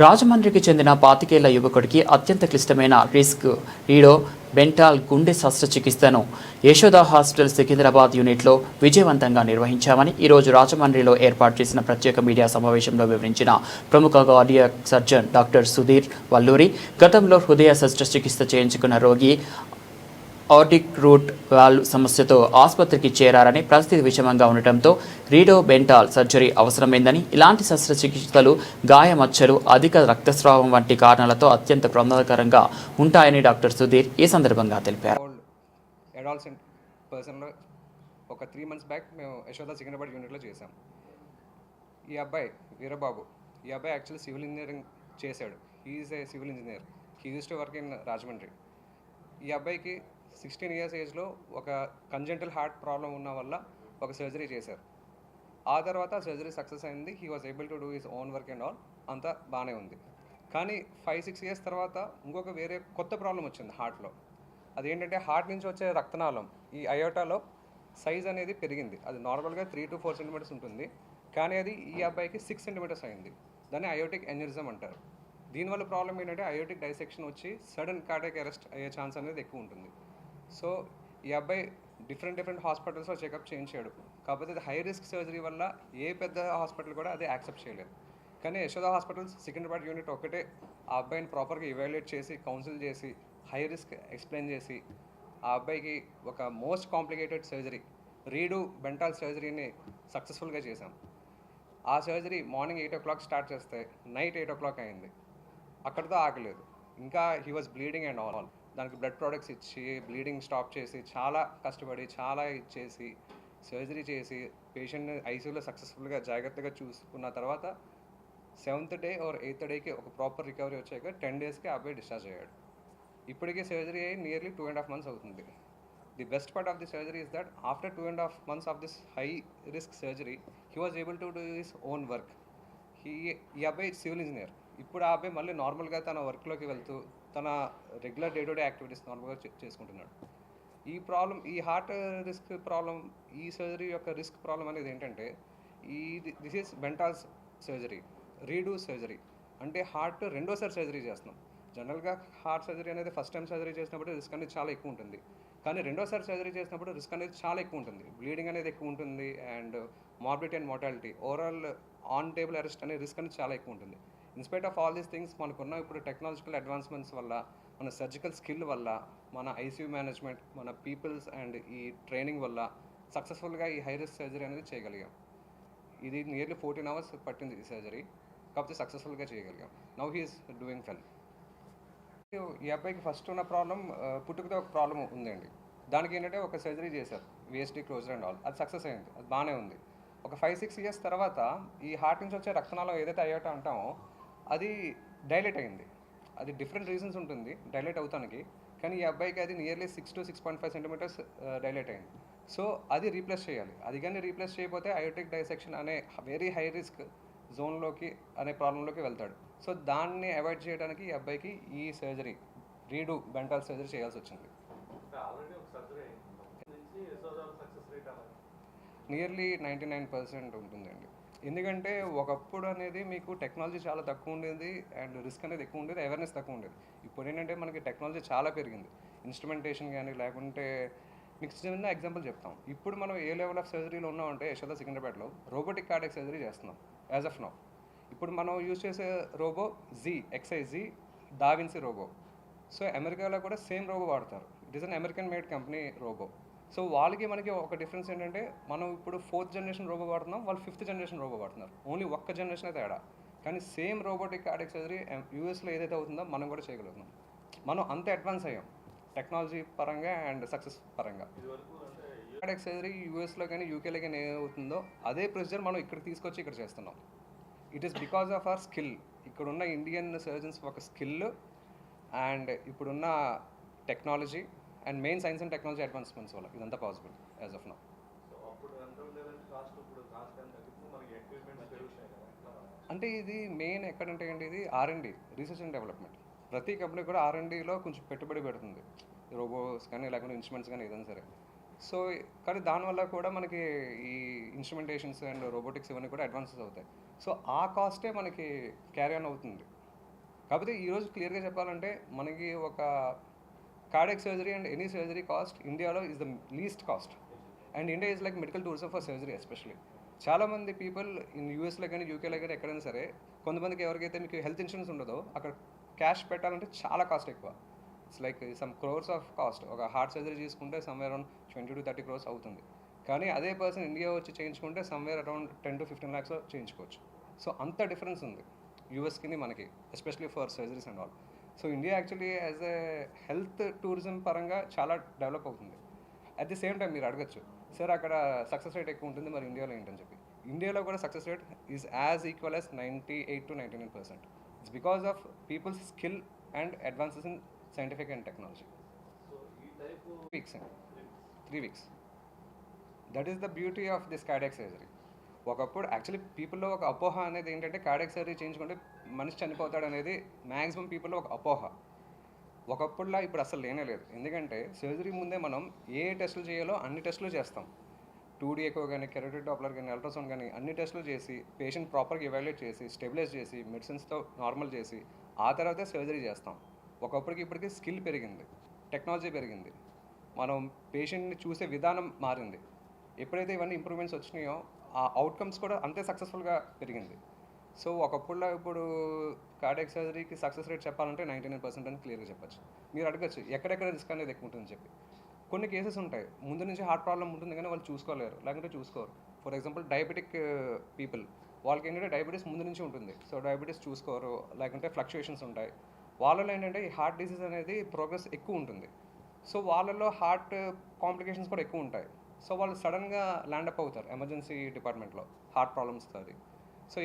రాజమండ్రికి చెందిన 25 యువకుడికి అత్యంత క్లిష్టమైన రిస్క్ రీడో బెంటాల్ గుండె శస్త్రచికిత్సను యశోద హాస్పిటల్ సికింద్రాబాద్ యూనిట్లో విజయవంతంగా నిర్వహించామని ఈరోజు రాజమండ్రిలో ఏర్పాటు చేసిన ప్రత్యేక మీడియా సమావేశంలో వివరించిన ప్రముఖ cardiac surgeon doctor Sudheer Valluri. గతంలో హృదయ శస్త్రచికిత్స చేయించుకున్న రోగి ఆర్టిక్ రూట్ వాల్వ్ సమస్యతో ఆసుపత్రికి చేరారని, పరిస్థితి విషమంగా ఉండటంతో రీడో బెంటాల్ సర్జరీ అవసరమైందని, ఇలాంటి శస్త్రచికిత్సలు గాయమచ్చలు, అధిక రక్తస్రావం వంటి కారణాలతో అత్యంత ప్రమాదకరంగా ఉంటాయని డాక్టర్ సుధీర్ ఈ సందర్భంగా తెలిపారు. అడాల్సెంట్ పర్సన్లో ఒక 3 months బ్యాక్ మేము యశోద సికింద్రాబాద్ యూనిట్లో చేసాం. ఈ అబ్బాయి వీరబాబు, ఈ అబ్బాయి యాక్చువల్లీ సివిల్ ఇంజనీరింగ్ చేశాడు. He is a civil engineer. He used to work in Rajahmundry. ఈ అబ్బాయికి 16 years ఏజ్లో ఒక కంజెంటల్ హార్ట్ ప్రాబ్లం ఉన్న వల్ల ఒక సర్జరీ చేశారు. ఆ తర్వాత సర్జరీ సక్సెస్ అయింది. He was able to do his own work and all, అంతా బాగానే ఉంది. కానీ 5-6 years తర్వాత ఇంకొక వేరే కొత్త ప్రాబ్లం వచ్చింది హార్ట్లో. అదేంటంటే హార్ట్ నుంచి వచ్చే రక్తనాళం ఈ అయోటాలో సైజ్ అనేది పెరిగింది. అది నార్మల్గా 3 to 4 centimeters ఉంటుంది, కానీ అది ఈ అబ్బాయికి 6 centimeters అయింది. దాన్ని అయోటిక్ ఎన్యూరిజం అంటారు. దీనివల్ల ప్రాబ్లం ఏంటంటే అయోటిక్ డైసెక్షన్ వచ్చి సడన్ కార్డియాక్ అరెస్ట్ అయ్యే ఛాన్స్ అనేది ఎక్కువ ఉంటుంది. సో ఈ అబ్బాయి డిఫరెంట్ హాస్పిటల్స్లో చెకప్ చేయించాడు. కాకపోతే అది హై రిస్క్ సర్జరీ వల్ల ఏ పెద్ద హాస్పిటల్ కూడా అది యాక్సెప్ట్ చేయలేదు. కానీ యశోద హాస్పిటల్స్ సికింద్రాబాద్ యూనిట్ ఒకటే ఆ అబ్బాయిని ప్రాపర్గా ఇవాల్యుయేట్ చేసి, కౌన్సిల్ చేసి, హై రిస్క్ ఎక్స్ప్లెయిన్ చేసి, ఆ అబ్బాయికి ఒక మోస్ట్ కాంప్లికేటెడ్ సర్జరీ రీడు బెంటాల్ సర్జరీని సక్సెస్ఫుల్గా చేశాం. ఆ సర్జరీ మార్నింగ్ 8 o'clock స్టార్ట్ చేస్తే నైట్ 8 o'clock అయింది. అక్కడితో ఆగలేదు. ఇంకా he was bleeding and all. దానికి బ్లడ్ ప్రోడక్ట్స్ ఇచ్చి బ్లీడింగ్ స్టాప్ చేసి చాలా కష్టపడి చాలా ఇచ్చేసి సర్జరీ చేసి పేషెంట్ని ఐసీయూలో సక్సెస్ఫుల్గా జాగ్రత్తగా చూసుకున్న తర్వాత 7th day or 8th dayకి ఒక ప్రాపర్ రికవరీ వచ్చాక 10 daysకి అబ్బాయి డిశ్చార్జ్ అయ్యాడు. ఇప్పటికే సర్జరీ అయ్యి నియర్లీ 2.5 months అవుతుంది. The best part of the surgery is that after 2.5 months of this high risk surgery he was able to do his own work. ఈ అబ్బాయి civil engineer. ఇప్పుడు ఆ అబ్బాయి మళ్ళీ నార్మల్గా తన వర్క్లోకి వెళ్తూ తన regular day to day activities నార్మల్గా చేసుకుంటున్నాడు. ఈ ప్రాబ్లం, ఈ హార్ట్ రిస్క్ ప్రాబ్లం, ఈ సర్జరీ యొక్క రిస్క్ ప్రాబ్లం అనేది ఏంటంటే this is Bentall's surgery, redo surgery. అంటే హార్ట్ రెండోసారి సర్జరీ చేస్తున్నాం. జనరల్గా హార్ట్ సర్జరీ అనేది ఫస్ట్ టైం సర్జరీ చేసినప్పుడు రిస్క్ అనేది చాలా ఎక్కువ ఉంటుంది, కానీ రెండోసారి సర్జరీ చేసినప్పుడు రిస్క్ అనేది చాలా ఎక్కువ ఉంటుంది. బ్లీడింగ్ అనేది ఎక్కువ ఉంటుంది and morbidity and mortality, overall on table arrest అనే రిస్క్ అనేది చాలా ఎక్కువ ఉంటుంది. In spite of all these things మనకున్న ఇప్పుడు టెక్నాలజికల్ అడ్వాన్స్మెంట్స్ వల్ల, మన సర్జికల్ స్కిల్ వల్ల, మన ఐసీయూ మేనేజ్మెంట్, మన పీపుల్స్ అండ్ ఈ ట్రైనింగ్ వల్ల సక్సెస్ఫుల్గా ఈ హై రిస్క్ సర్జరీ అనేది చేయగలిగాం. ఇది నియర్లీ 14 hours పట్టింది ఈ సర్జరీ, కాకపోతే సక్సెస్ఫుల్గా చేయగలిగాం. Now he is doing well. ఈ అబ్బాయికి ఫస్ట్ ఉన్న ప్రాబ్లం పుట్టుకతో ఒక ప్రాబ్లం ఉందండి. దానికి ఏంటంటే ఒక సర్జరీ చేశారు, విఎస్డి క్లోజర్ అండ్ ఆల్. అది సక్సెస్ అయింది, అది బాగానే ఉంది. ఒక 5-6 years తర్వాత ఈ హార్ట్ నుంచి వచ్చే రక్తనాళం ఏదైతే అయ్యాటో అంటామో అది డైలేట్ అయింది. అది డిఫరెంట్ రీజన్స్ ఉంటుంది డైలేట్ అవుతానికి, కానీ ఈ అబ్బాయికి అది నియర్లీ 6 to 6.5 centimeters డైలేట్ అయింది. సో అది రీప్లేస్ చేయాలి. అది కానీ రీప్లేస్ చేయకపోతే అయోటిక్ డైసెక్షన్ అనే వెరీ హై రిస్క్ జోన్లోకి అనే ప్రాబ్లంలోకి వెళ్తాడు. సో దాన్ని అవాయిడ్ చేయడానికి ఈ అబ్బాయికి ఈ సర్జరీ రీడూ బెంటాల్ సర్జరీ చేయాల్సి వచ్చింది. నియర్లీ 99% ఉంటుందండి. ఎందుకంటే ఒకప్పుడు అనేది మీకు టెక్నాలజీ చాలా తక్కువ ఉండేది అండ్ రిస్క్ అనేది ఎక్కువ ఉండేది, అవేర్నెస్ తక్కువ ఉండేది. ఇప్పుడు ఏంటంటే మనకి టెక్నాలజీ చాలా పెరిగింది. ఇన్స్ట్రుమెంటేషన్ కానీ లేకుంటే మీకు చిన్న ఎగ్జాంపుల్ చెప్తాం. ఇప్పుడు మనం ఏ లెవెల్ ఆఫ్ సర్జరీలో ఉన్నామంటే యశోద సికింద్రాబాద్లో రోబోటిక్ కార్డియాక్ సర్జరీ చేస్తున్నాం యాజ్ ఆఫ్ నౌ. ఇప్పుడు మనం యూజ్ చేసే robo XIZ da Vinci robo. So అమెరికాలో కూడా సేమ్ రోబో వాడతారు. It is an American made company robo. So వాళ్ళకి మనకి ఒక డిఫరెన్స్ ఏంటంటే మనం ఇప్పుడు 4th generation రోబో వాడుతున్నాం, వాళ్ళు 5th generation రోబో వాడుతున్నారు. ఓన్లీ ఒక్క జనరేషన్ తేడా, కానీ సేమ్ రోబోటిక్ కార్డియాక్ సర్జరీ యూఎస్లో ఏదైతే అవుతుందో మనం కూడా చేయగలుగుతున్నాం. మనం అంత అడ్వాన్స్ అయ్యాం టెక్నాలజీ పరంగా అండ్ సక్సెస్ పరంగా. కార్డియాక్ సర్జరీ యూఎస్లో కానీ యూకేలో కానీ ఏమవుతుందో అదే ప్రొసీజర్ మనం ఇక్కడికి తీసుకొచ్చి ఇక్కడ చేస్తున్నాం. It is because of our skill. ఇక్కడున్న ఇండియన్ సర్జన్స్ ఒక స్కిల్ అండ్ ఇప్పుడున్న technology and main science and technology advancements వల్ల ఇదంతా పాసిబుల్ యాజ్ ఆఫ్ నౌ. అంటే ఇది మెయిన్ ఎక్కడంటే అండి, ఇది R&D, రీసెర్చ్ అండ్ డెవలప్మెంట్. ప్రతి కంపెనీ కూడా R&Dలో కొంచెం పెట్టుబడి పెడుతుంది, రోబోస్ కానీ లేకుంటే ఇన్స్ట్రుమెంట్స్ కానీ ఏదైనా సరే. సో కానీ దానివల్ల కూడా మనకి ఈ ఇన్స్ట్రుమెంటేషన్స్ అండ్ రోబోటిక్స్ ఇవన్నీ కూడా అడ్వాన్సెస్ అవుతాయి. సో ఆ కాస్టే మనకి క్యారీ ఆన్ అవుతుంది. కాకపోతే ఈరోజు క్లియర్గా చెప్పాలంటే మనకి ఒక cardiac surgery and any surgery cost ఇండియాలో is the least cost. And India is like medical tourism for surgery especially. చాలామంది పీపుల్ ఇన్ యూఎస్లో కానీ యూకేలో కానీ ఎక్కడైనా సరే కొంతమందికి ఎవరికైతే మీకు హెల్త్ ఇన్సూరెన్స్ ఉండదో అక్కడ క్యాష్ పెట్టాలంటే చాలా కాస్ట్ ఎక్కువ. It's like some crores of cost. ఒక హార్ట్ సర్జరీ చేసుకుంటే సమ్వేర్ అరౌండ్ 20 to 30 crores అవుతుంది. కానీ అదే పర్సన్ ఇండియా వచ్చి చేయించుకుంటే సమ్వేర్ అరౌండ్ 10 to 15 lakhs చేయించుకోవచ్చు. సో అంత డిఫరెన్స్ ఉంది యూఎస్కి మనకి, especially for surgeries and all. So India actually as a health tourism పరంగా చాలా డెవలప్ అవుతుంది. అట్ ది సేమ్ టైం మీరు అడగచ్చు, సార్ అక్కడ సక్సెస్ రేట్ ఎక్కువ ఉంటుంది, మరి ఇండియాలో ఏంటని చెప్పి. ఇండియాలో కూడా success rate is as equal as 98 to 99%. It's because of people's skill and advances in scientific and technology. Weeks అండి, 3 weeks. That is the beauty of this cardiac surgery. ఒకప్పుడు యాక్చువల్లీ పీపుల్లో ఒక అపోహ అనేది ఏంటంటే కార్డియాక్ సర్జరీ చేయించుకుంటే మనిషి చనిపోతాడు అనేది మ్యాక్సిమం పీపుల్లో ఒక అపోహ. ఒకప్పుడులా ఇప్పుడు అసలు లేనే లేదు. ఎందుకంటే సర్జరీ ముందే మనం ఏ టెస్టులు చేయాలో అన్ని టెస్టులు చేస్తాం. 2D ఎకో కానీ, కెరోటిడ్ డాప్లర్ కానీ, అల్ట్రాసౌండ్ కానీ అన్ని టెస్టులు చేసి పేషెంట్ ప్రాపర్గా ఎవాల్యుయేట్ చేసి స్టెబిలైజ్ చేసి మెడిసిన్స్తో నార్మల్ చేసి ఆ తర్వాతే సర్జరీ చేస్తాం. ఒకప్పటికి ఇప్పటికి స్కిల్ పెరిగింది, టెక్నాలజీ పెరిగింది, మనం పేషెంట్ని చూసే విధానం మారింది. ఎప్పుడైతే ఇవన్నీ ఇంప్రూవ్మెంట్స్ వచ్చినాయో ఆ అవుట్కమ్స్ కూడా అంతే సక్సెస్ఫుల్గా పెరిగింది. సో ఒకప్పుడులో ఇప్పుడు కార్డియాక్ సర్జరీకి సక్సెస్ రేట్ చెప్పాలంటే 99% అని క్లియర్గా చెప్పచ్చు. మీరు అడగచ్చు ఎక్కడెక్కడ రిస్క్ అనేది ఎక్కువ ఉంటుందని చెప్పి. కొన్ని కేసెస్ ఉంటాయి ముందు నుంచి హార్ట్ ప్రాబ్లం ఉంటుంది కానీ వాళ్ళు చూసుకోలేరు, లేకుంటే చూసుకోరు. ఫర్ ఎగ్జాంపుల్ డయాబెటిక్ పీపుల్, వాళ్ళకి ఏంటంటే డయాబెటీస్ ముందు నుంచి ఉంటుంది. సో డయాబెటీస్ చూసుకోరు, లేకుంటే ఫ్లక్చుయేషన్స్ ఉంటాయి. వాళ్ళలో ఏంటంటే ఈ హార్ట్ డిసీజ్ అనేది ప్రోగ్రెస్ ఎక్కువ ఉంటుంది. సో వాళ్ళలో హార్ట్ కాంప్లికేషన్స్ కూడా ఎక్కువ ఉంటాయి. సో వాళ్ళు సడన్గా ల్యాండప్ అవుతారు ఎమర్జెన్సీ డిపార్ట్మెంట్లో హార్ట్ ప్రాబ్లమ్స్ అది. సో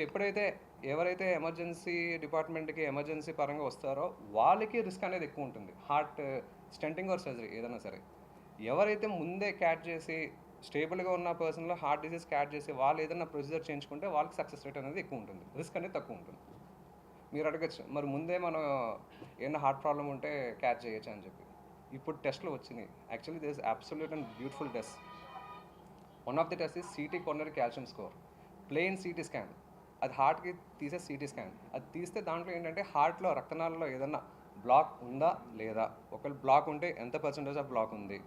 ఎవరైతే ఎమర్జెన్సీ డిపార్ట్మెంట్కి ఎమర్జెన్సీ పరంగా వస్తారో వాళ్ళకి రిస్క్ అనేది ఎక్కువ ఉంటుంది, హార్ట్ స్టెంటింగ్ ఆర్ సర్జరీ ఏదైనా సరే. ఎవరైతే ముందే క్యాచ్ చేసి స్టేబుల్గా ఉన్న పర్సన్లో హార్ట్ డిసీజ్ క్యాచ్ చేసి వాళ్ళు ఏదైనా ప్రొసీజర్ చేయించుకుంటే వాళ్ళకి సక్సెస్ రేట్ అనేది ఎక్కువ ఉంటుంది, రిస్క్ అనేది తక్కువ ఉంటుంది. మీరు అడగచ్చు మరి ముందే మనం ఏమైనా హార్ట్ ప్రాబ్లం ఉంటే క్యాచ్ చేయొచ్చు అని చెప్పి. ఇప్పుడు టెస్ట్లు వచ్చినాయి. Actually this is absolute and beautiful test. One of the test is city coronary calcium score. Plain CT scan, అది హార్ట్కి తీసే సిటీ స్కాన్. అది తీస్తే దాంట్లో ఏంటంటే హార్ట్లో రక్తనాళాల్లో ఏదన్నా బ్లాక్ ఉందా లేదా, ఒకవేళ బ్లాక్ ఉంటే ఎంత పర్సెంటేజ్ ఆఫ్ బ్లాక్ ఉంది,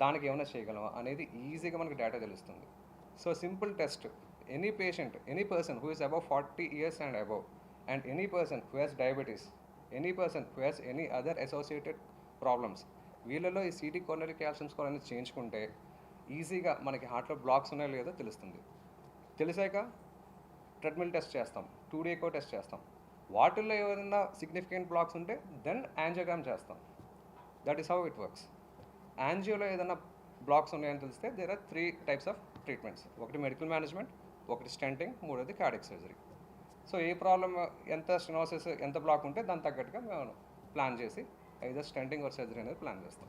దానికి ఏమైనా చేయగలమా అనేది ఈజీగా మనకి డేటా తెలుస్తుంది. So simple test. Any patient, any person who is above 40 years and above, and any person who has diabetes, any person who has any other associated problems, వీళ్ళలో ఈ సిటీ కొరనరీ కాల్షియం స్కోర్ అనేది చేయించుకుంటే ఈజీగా మనకి హార్ట్లో blocks ఉన్నాయో లేదో తెలుస్తుంది. తెలిసాక ట్రెడ్మిల్ టెస్ట్ చేస్తాం, 2D ఎకో టెస్ట్ చేస్తాం. వాటిల్లో ఏమైనా సిగ్నిఫికెంట్ బ్లాక్స్ ఉంటే దెన్ యాంజియోగ్రామ్ చేస్తాం. That is how it works. యాంజియోలో ఏదైనా బ్లాక్స్ ఉన్నాయని తెలిస్తే there are 3 types of treatments. ఒకటి మెడికల్ మేనేజ్మెంట్, ఒకటి స్టెంటింగ్, మూడోది కార్డియాక్ సర్జరీ. సో ఏ ప్రాబ్లం, ఎంత స్టెనోసిస్, ఎంత బ్లాక్ ఉంటే దానికి తగ్గట్టుగా మేము ప్లాన్ చేసి ఐదర్ స్టెంటింగ్ ఆర్ సర్జరీ అనేది ప్లాన్ చేస్తాం.